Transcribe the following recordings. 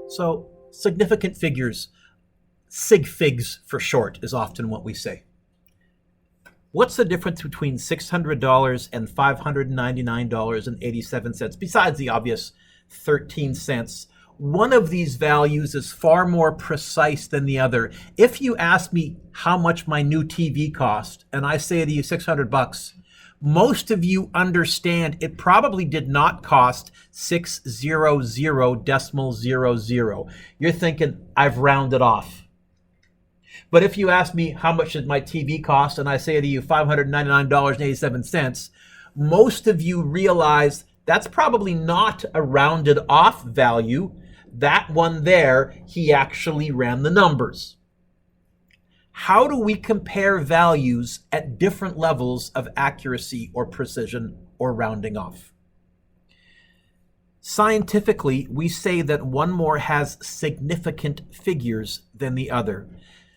So significant figures, sig figs for short, is often what we say. What's the difference between $600 and $599.87, besides the obvious 13 cents? One of these values is far more precise than the other. If you ask me how much my new TV cost, and I say to you $600, most of you understand it probably did not cost 600.00. You're thinking, I've rounded off. But if you ask me how much did my TV cost, and I say to you $599.87, most of you realize that's probably not a rounded off value. That one there, he actually ran the numbers. How do we compare values at different levels of accuracy or precision or rounding off? Scientifically, we say that one more has significant figures than the other.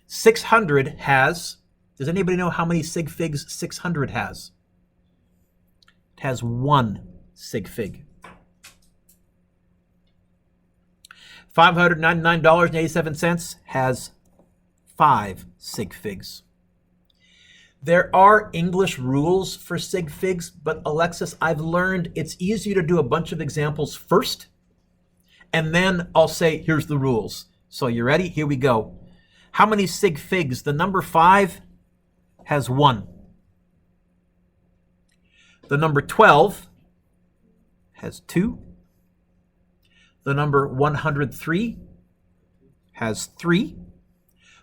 600 has, does anybody know how many sig figs 600 has? It has one sig fig. $599.87 has 5 sig figs. There are English rules for sig figs, but Alexis, I've learned it's easier to do a bunch of examples first, and then I'll say, here's the rules. So you ready? Here we go. How many sig figs? The number 5 has 1. The number 12 has 2. The number 103 has 3.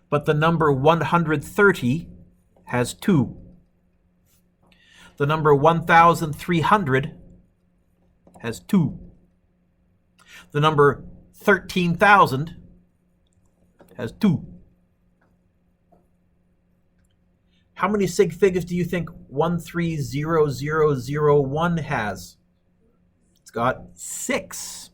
But the number 130 has 2. The number 1,300 has 2. The number 13,000 has 2. How many sig figs do you think 130001 has? It's got 6.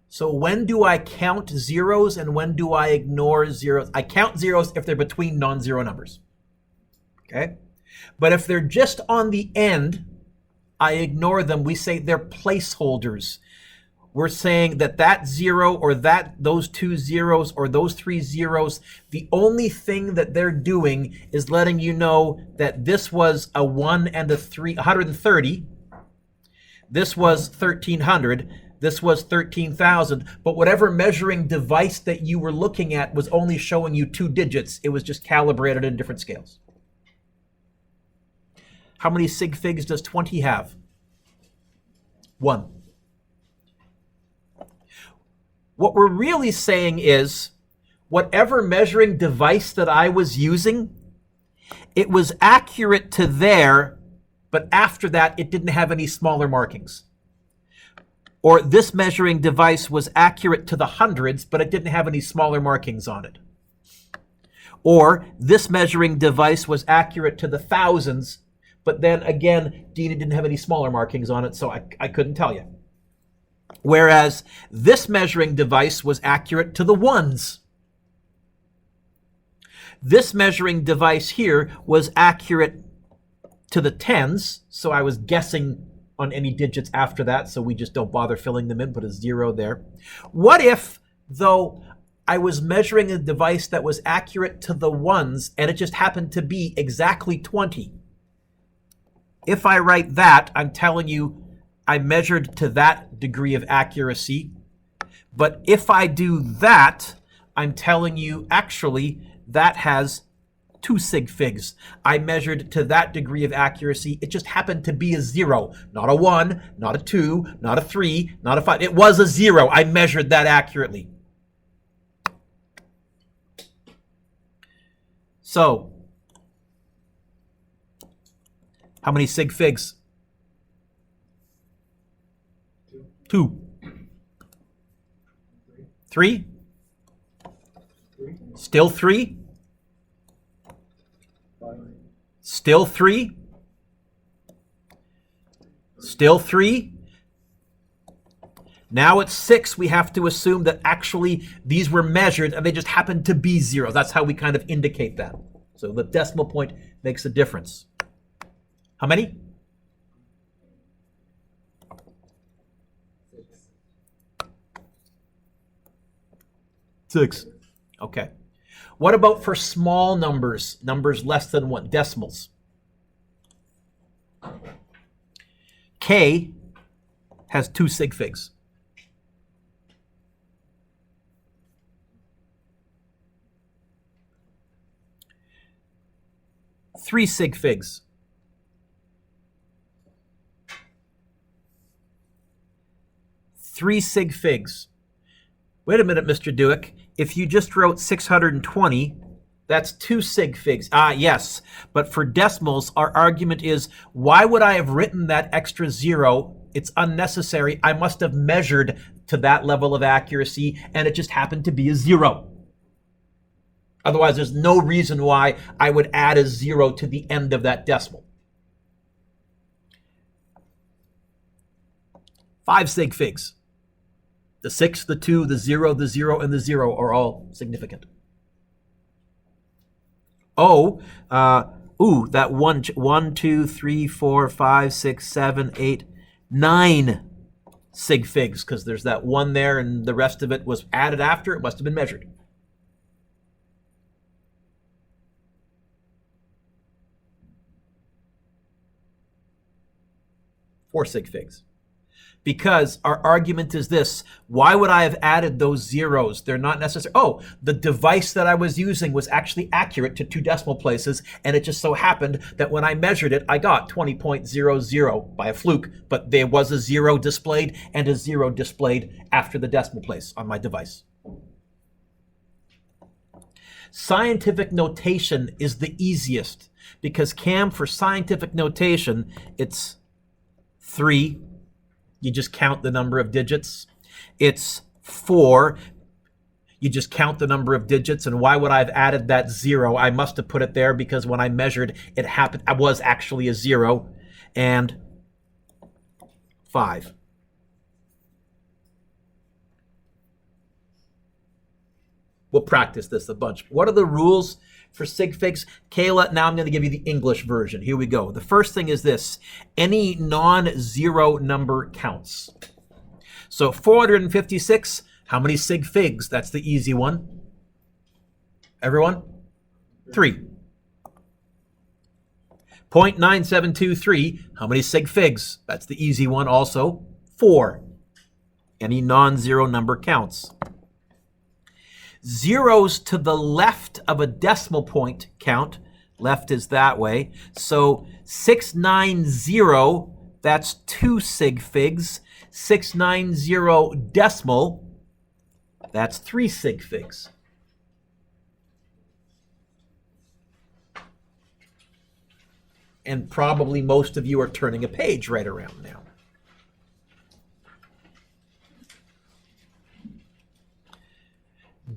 So when do I count zeros and when do I ignore zeros? I count zeros if they're between non-zero numbers. Okay? But if they're just on the end, I ignore them. We say they're placeholders. We're saying that that zero or those 2 zeros or those 3 zeros, the only thing that they're doing is letting you know that this was a 1 and a 3, 130. This was 1,300. This was 13,000. But whatever measuring device that you were looking at was only showing you 2 digits. It was just calibrated in different scales. How many sig figs does 20 have? 1. What we're really saying is, whatever measuring device that I was using, it was accurate to there, but after that, it didn't have any smaller markings. Or this measuring device was accurate to the hundreds, but it didn't have any smaller markings on it. Or this measuring device was accurate to the thousands, but then again, Dina didn't have any smaller markings on it, so I couldn't tell you. Whereas this measuring device was accurate to the ones. This measuring device here was accurate to the tens, so I was guessing on any digits after that, so we just don't bother filling them in, put a 0 there. What if, though, I was measuring a device that was accurate to the ones and it just happened to be exactly 20? If I write that, I'm telling you I measured to that degree of accuracy. But if I do that, I'm telling you actually that has 2 sig figs. I measured to that degree of accuracy. It just happened to be a 0, not a 1, not a 2, not a 3, not a 5. It was a 0. I measured that accurately. So, how many sig figs? 2. 3? Still 3? Still 3? Still 3? Now it's 6. We have to assume that actually these were measured and they just happened to be 0. That's how we kind of indicate that. So the decimal point makes a difference. How many? 6. Okay. What about for small numbers, numbers less than 1, decimals? K has 2 sig figs. 3 sig figs. 3 sig figs. Wait a minute, Mr. Dewick. If you just wrote 620, that's 2 sig figs. Ah, yes. But for decimals, our argument is, why would I have written that extra 0? It's unnecessary. I must have measured to that level of accuracy, and it just happened to be a 0. Otherwise, there's no reason why I would add a 0 to the end of that decimal. 5 sig figs. The 6, the 2, the 0, the 0, and the 0 are all significant. Oh, that 1, 2, 3, 4, 5, 6, 7, 8, 9 sig figs, because there's that 1 there and the rest of it was added after. It must have been measured. Four sig figs. Because our argument is this: why would I have added those zeros? They're not necessary. Oh, the device that I was using was actually accurate to 2 decimal places, and it just so happened that when I measured it, I got 20.00 by a fluke, but there was a 0 displayed and a 0 displayed after the decimal place on my device. Scientific notation is the easiest, because Cam, for scientific notation, it's 3. You just count the number of digits. It's 4. You just count the number of digits. And why would I have added that 0? I must have put it there because when I measured, it happened. I was actually a 0. And 5. We'll practice this a bunch. What are the rules for sig figs? Kayla, now I'm going to give you the English version. Here we go. The first thing is this: any non-zero number counts. So 456, how many sig figs? That's the easy one. Everyone? 3. 0.9723, how many sig figs? That's the easy one also. 4. Any non-zero number counts. Zeros to the left of a decimal point count. Left is that way. So 690, that's 2 sig figs. 690 decimal, that's 3 sig figs. And probably most of you are turning a page right around now.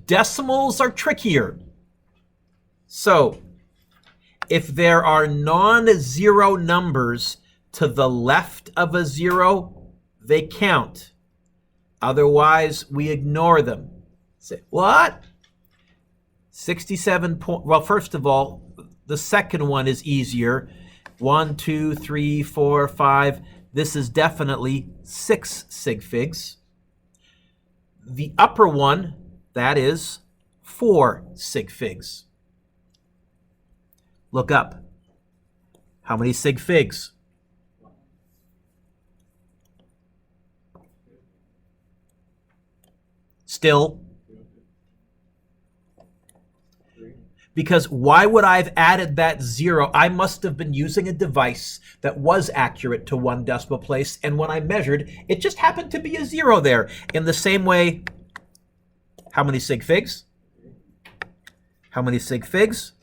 Decimals are trickier. So, if there are non-zero numbers to the left of a 0, they count. Otherwise, we ignore them. Say, what? 67 point. Well, first of all, the second one is easier. 1, 2, 3, 4, 5. This is definitely 6 sig figs. The upper one, that is 4 sig figs. Look up. How many sig figs? Still? Because why would I have added that 0? I must have been using a device that was accurate to 1 decimal place, and when I measured, it just happened to be a 0 there. In the same way, how many sig figs? How many sig figs?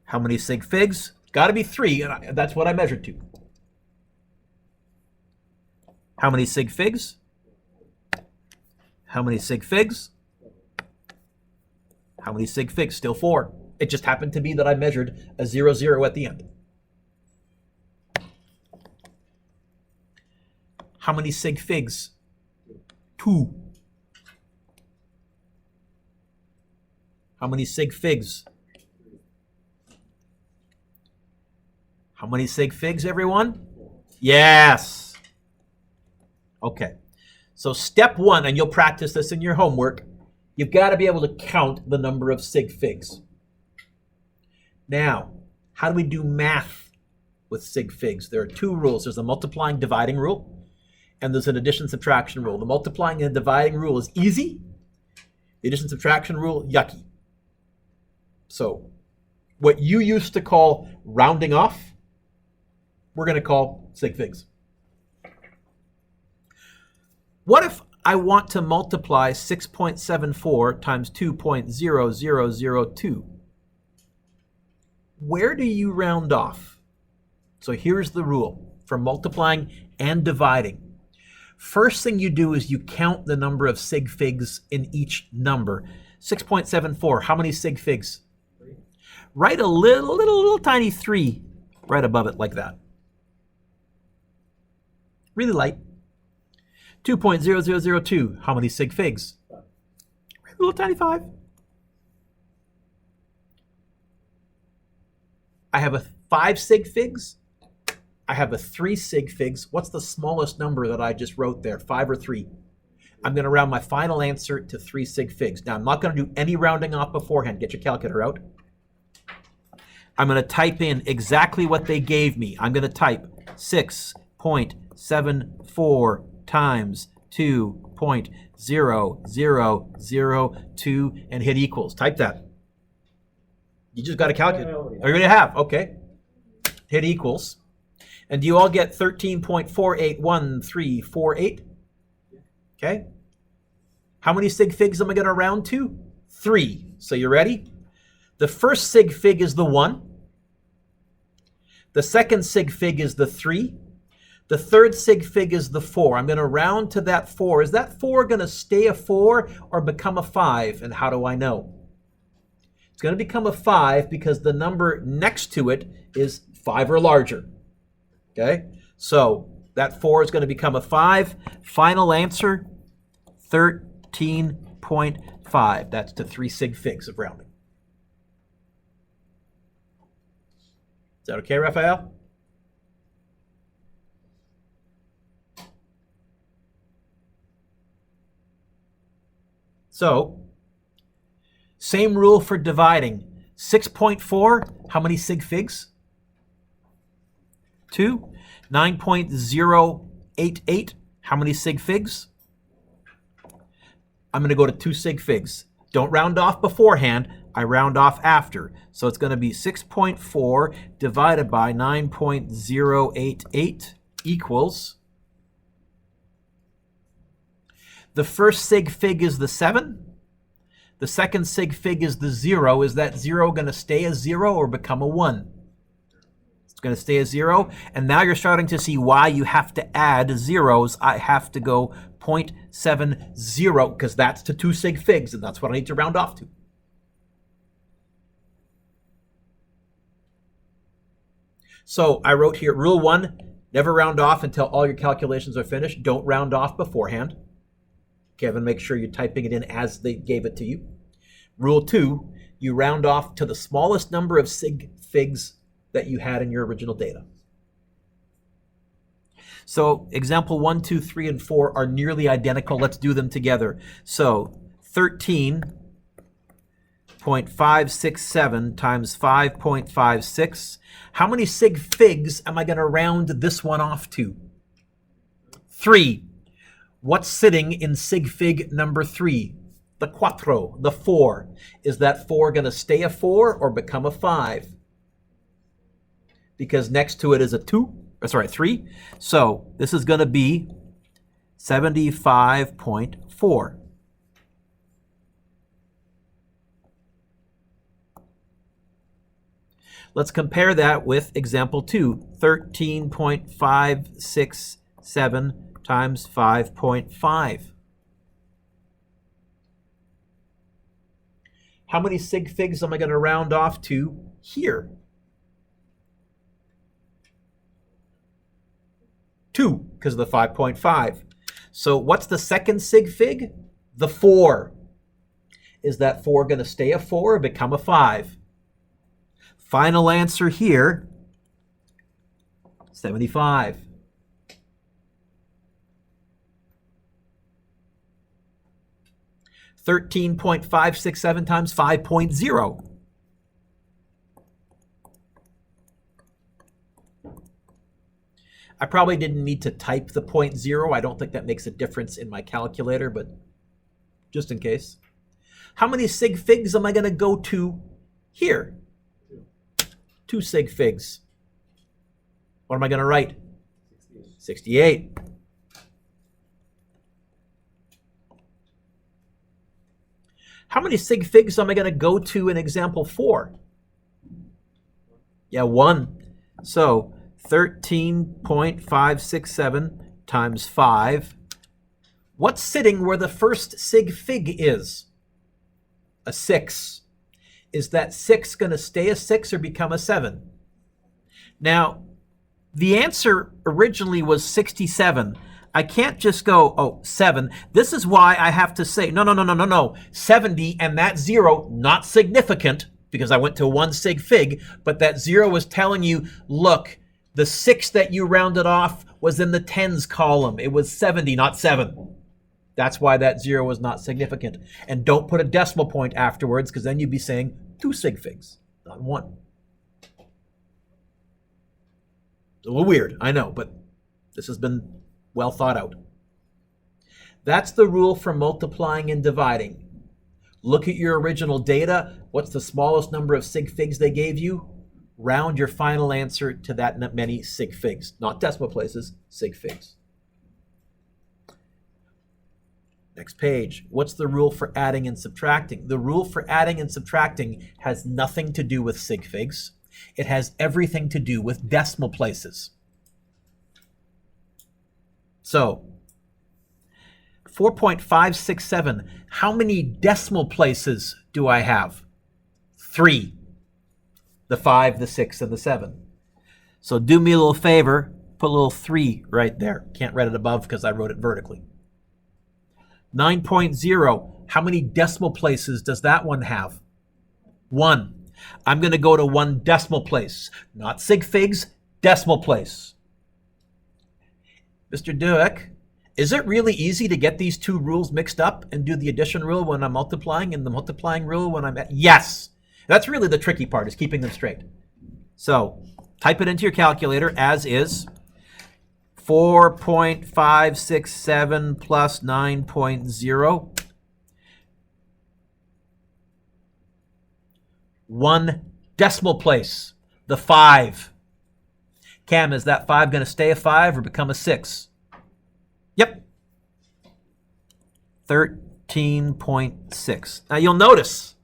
How many sig figs? Got to be 3, and that's what I measured to. How many sig figs? How many sig figs? How many sig figs? Still 4. It just happened to be that I measured a 0, 0 at the end. How many sig figs? 2. How many sig figs? How many sig figs, everyone? Yes. Okay. So step 1, and you'll practice this in your homework, You've got to be able to count the number of sig figs. Now, how do we do math with sig figs? There are two rules. There's a multiplying dividing rule, and there's an addition subtraction rule. The multiplying and dividing rule is easy. The addition subtraction rule, yucky. So what you used to call rounding off, we're going to call sig figs. What if I want to multiply 6.74 times 2.0002? Where do you round off? So here's the rule for multiplying and dividing. First thing you do is you count the number of sig figs in each number. 6.74, how many sig figs? 3. Write a little tiny 3 right above it like that. Really light. 2.0002, how many sig figs? 5. A little tiny 5. I have a 5 sig figs. I have a 3 sig figs. What's the smallest number that I just wrote there, 5 or 3? I'm going to round my final answer to 3 sig figs. Now, I'm not going to do any rounding off beforehand. Get your calculator out. I'm going to type in exactly what they gave me. I'm going to type 6.74 times 2.0002 and hit equals. Type that. You just got to calculate. Oh, you already have. Okay. Hit equals. And do you all get 13.481348? Okay. How many sig figs am I going to round to? 3. So you ready? The first sig fig is the 1. The second sig fig is the 3. The third sig fig is the 4. I'm going to round to that 4. Is that 4 going to stay a 4 or become a 5? And how do I know? It's going to become a 5 because the number next to it is 5 or larger. Okay? So that 4 is going to become a 5. Final answer, 13.5. That's to 3 sig figs of rounding. Is that okay, Raphael? So, same rule for dividing. 6.4, how many sig figs? 2. 9.088, how many sig figs? I'm going to go to 2 sig figs. Don't round off beforehand. I round off after. So it's going to be 6.4 divided by 9.088 equals. The first sig fig is the 7. The second sig fig is the 0. Is that 0 going to stay a 0 or become a 1? It's going to stay a 0. And now you're starting to see why you have to add zeros. I have to go 0.70 because that's to 2 sig figs, and that's what I need to round off to. So I wrote here, rule 1, never round off until all your calculations are finished. Don't round off beforehand. Kevin, make sure you're typing it in as they gave it to you. Rule 2, you round off to the smallest number of sig figs that you had in your original data. So example 1, 2, 3, and 4 are nearly identical. Let's do them together. So 13.567 times 5.56. How many sig figs am I going to round this one off to? 3. What's sitting in sig fig number 3? The quattro, the 4. Is that 4 going to stay a 4 or become a 5? Because next to it is a 3. So this is going to be 75.4. Let's compare that with example 2, 13.567 times 5.5. How many sig figs am I going to round off to here? 2, because of the 5.5. So what's the second sig fig? The 4. Is that 4 going to stay a 4 or become a 5? Final answer here, 75. 13.567 times 5.0. I probably didn't need to type the 0.0. I don't think that makes a difference in my calculator, but just in case. How many sig figs am I going to go to here? 2 sig figs. What am I going to write? 68. How many sig figs am I going to go to in example 4? Yeah, 1. So 13.567 times 5. What's sitting where the first sig fig is? A 6. Is that 6 going to stay a 6 or become a 7? Now, the answer originally was 67. I can't just go, oh, 7. This is why I have to say, no. 70 and that 0, not significant, because I went to 1 sig fig, but that 0 was telling you, look, the 6 that you rounded off was in the tens column. It was 70, not 7. That's why that 0 was not significant. And don't put a decimal point afterwards, because then you'd be saying 2 sig figs, not 1. A little weird, I know, but this has been well thought out. That's the rule for multiplying and dividing. Look at your original data. What's the smallest number of sig figs they gave you? Round your final answer to that many sig figs. Not decimal places, sig figs. Next page. What's the rule for adding and subtracting? The rule for adding and subtracting has nothing to do with sig figs. It has everything to do with decimal places. So, 4.567, how many decimal places do I have? 3. The 5, the 6, and the 7. So do me a little favor, put a little 3 right there. Can't write it above because I wrote it vertically. 9.0, how many decimal places does that one have? 1. I'm going to go to 1 decimal place. Not sig figs, decimal place. Mr. Dueck, is it really easy to get these 2 rules mixed up and do the addition rule when I'm multiplying and the multiplying rule when I'm at? Yes! That's really the tricky part, is keeping them straight. So, type it into your calculator as is. 4.567 plus 9.0. 1 decimal place, the 5. Cam, is that 5 going to stay a 5 or become a 6? Yep. 13.6. Now you'll notice,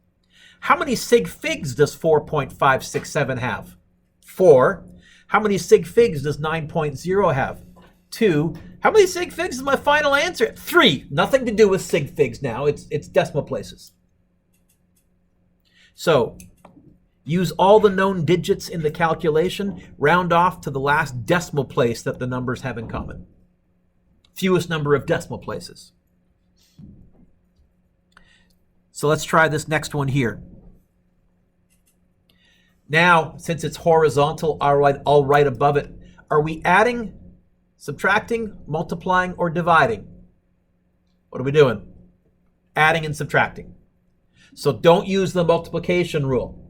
how many sig figs does 4.567 have? 4. How many sig figs does 9.0 have? 2. How many sig figs is my final answer? 3. Nothing to do with sig figs now. It's decimal places. So, use all the known digits in the calculation, round off to the last decimal place that the numbers have in common. Fewest number of decimal places. So let's try this next one here. Now, since it's horizontal, I'll write above it. Are we adding, subtracting, multiplying, or dividing? What are we doing? Adding and subtracting. So don't use the multiplication rule.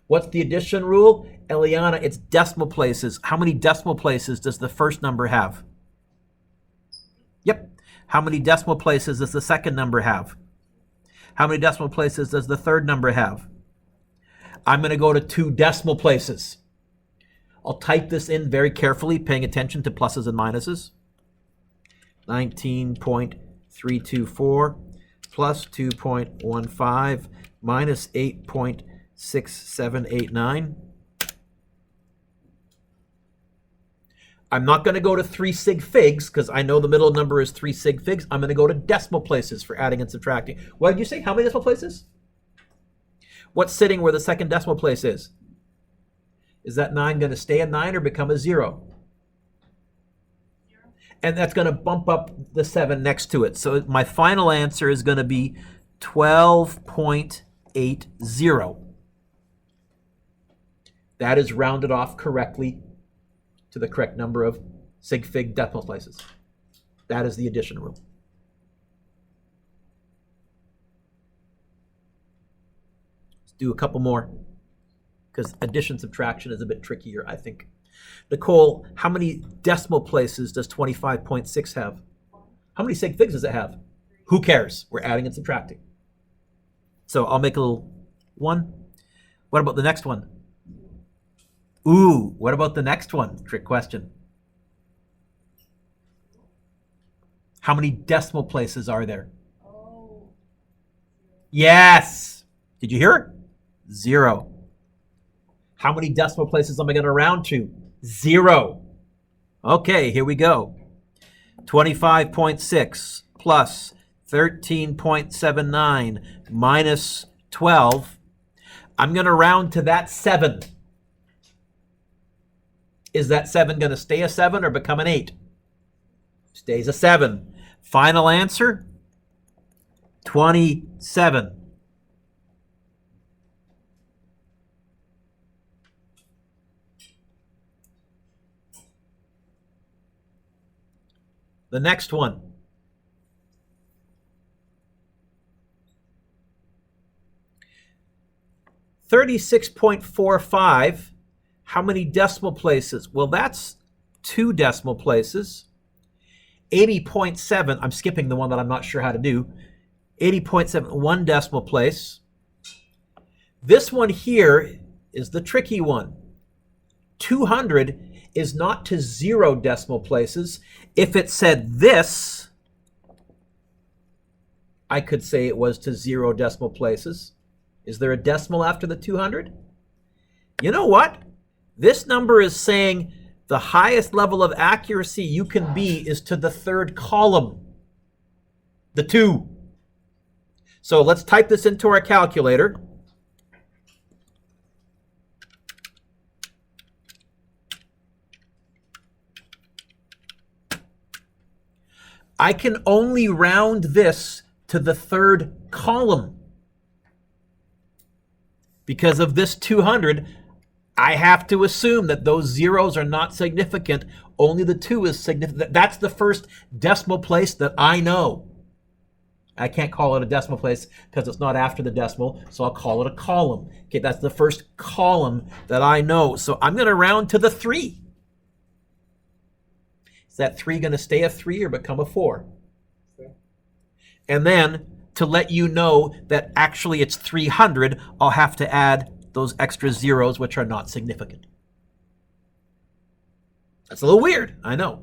What's the addition rule? Eliana, it's decimal places. How many decimal places does the first number have? Yep. How many decimal places does the second number have? How many decimal places does the third number have? I'm going to go to 2 decimal places. I'll type this in very carefully, paying attention to pluses and minuses. 19.324 plus 2.15 minus 8.6789. I'm not going to go to 3 sig figs because I know the middle number is 3 sig figs. I'm going to go to decimal places for adding and subtracting. What did you say? How many decimal places? What's sitting where the second decimal place is? Is that 9 going to stay a 9 or become a 0? 0. And that's going to bump up the 7 next to it. So my final answer is going to be 12.80. That is rounded off correctly to the correct number of sig fig decimal places. That is the addition rule. do a couple more because addition subtraction is a bit trickier, I think. Nicole, how many decimal places does 25.6 have? How many sig figs does it have? Who cares? We're adding and subtracting. So I'll make a little 1. What about the next one? Ooh, what about the next one? Trick question. How many decimal places are there? Oh. Yes. Did you hear it? 0. How many decimal places am I going to round to? 0. Okay, here we go. 25.6 plus 13.79 minus 12. I'm going to round to that 7. Is that 7 going to stay a 7 or become an 8? Stays a 7. Final answer, 27. The next one. $36.45. How many decimal places? Well, that's 2 decimal places. 80.7, I'm skipping the one that I'm not sure how to do. 80.7, 1 decimal place. This one here is the tricky one. 200 is not to 0 decimal places. If it said this, I could say it was to 0 decimal places. Is there a decimal after the 200? You know what? This number is saying the highest level of accuracy you can be is to the 3rd column, the 2. So let's type this into our calculator. I can only round this to the 3rd column. Because of this 200, I have to assume that those zeros are not significant. Only the 2 is significant. That's the first decimal place that I know. I can't call it a decimal place because it's not after the decimal, so I'll call it a column. Okay, that's the first column that I know. So I'm going to round to the 3. Is that 3 going to stay a 3 or become a 4? Okay. And then to let you know that actually it's 300, I'll have to add those extra zeros, which are not significant. That's a little weird, I know.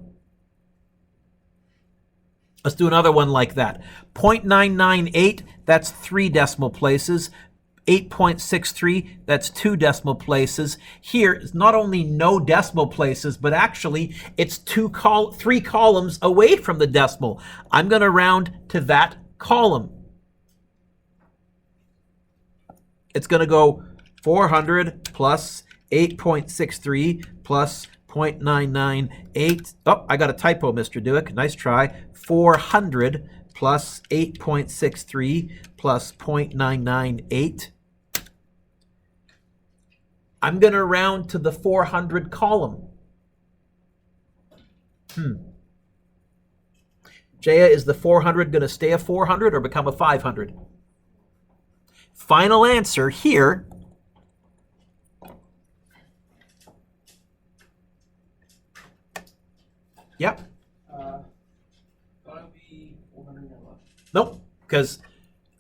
Let's do another one like that. 0.998, that's 3 decimal places. 8.63, that's 2 decimal places. Here, it's not only no decimal places, but actually it's 3 columns away from the decimal. I'm going to round to that column. It's going to go 400 plus 8.63 plus 0.998. Oh, I got a typo, Mr. Dewick. Nice try. 400 plus 8.63 plus 0.998. I'm going to round to the 400 column. Jaya, is the 400 going to stay a 400 or become a 500? Final answer here. Yep. That'll be 400 left. Nope, because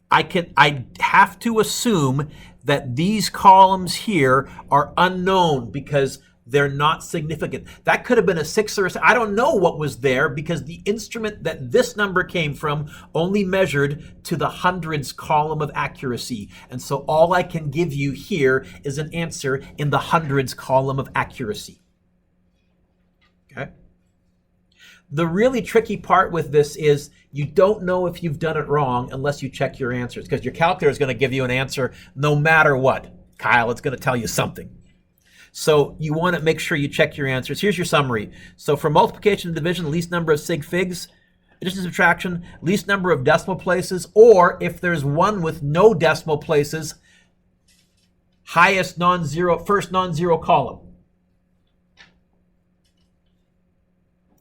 I have to assume that these columns here are unknown because they're not significant. That could have been a 6 or a 7. I don't know what was there because the instrument that this number came from only measured to the hundreds column of accuracy. And so all I can give you here is an answer in the hundreds column of accuracy. Okay? The really tricky part with this is you don't know if you've done it wrong unless you check your answers, because your calculator is going to give you an answer no matter what. Kyle, it's going to tell you something. So you want to make sure you check your answers. Here's your summary. So for multiplication and division, least number of sig figs. Addition and subtraction, least number of decimal places, or if there's one with no decimal places, highest non-zero, first non-zero column.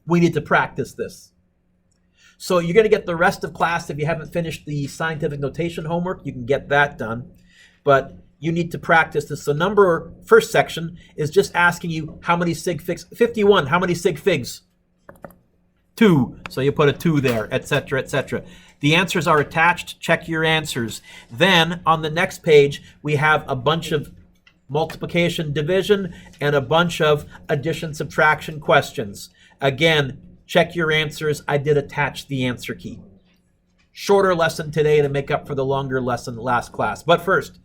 We need to practice this. So you're going to get the rest of class. If you haven't finished the scientific notation homework, you can get that done. But you need to practice this. So first section is just asking you how many sig figs. 51, how many sig figs? 2. So you put a 2 there, etc., etc. The answers are attached. Check your answers. Then on the next page, we have a bunch of multiplication, division, and a bunch of addition, subtraction questions. Again, check your answers. I did attach the answer key. Shorter lesson today to make up for the longer lesson last class. But first,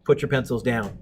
put your pencils down.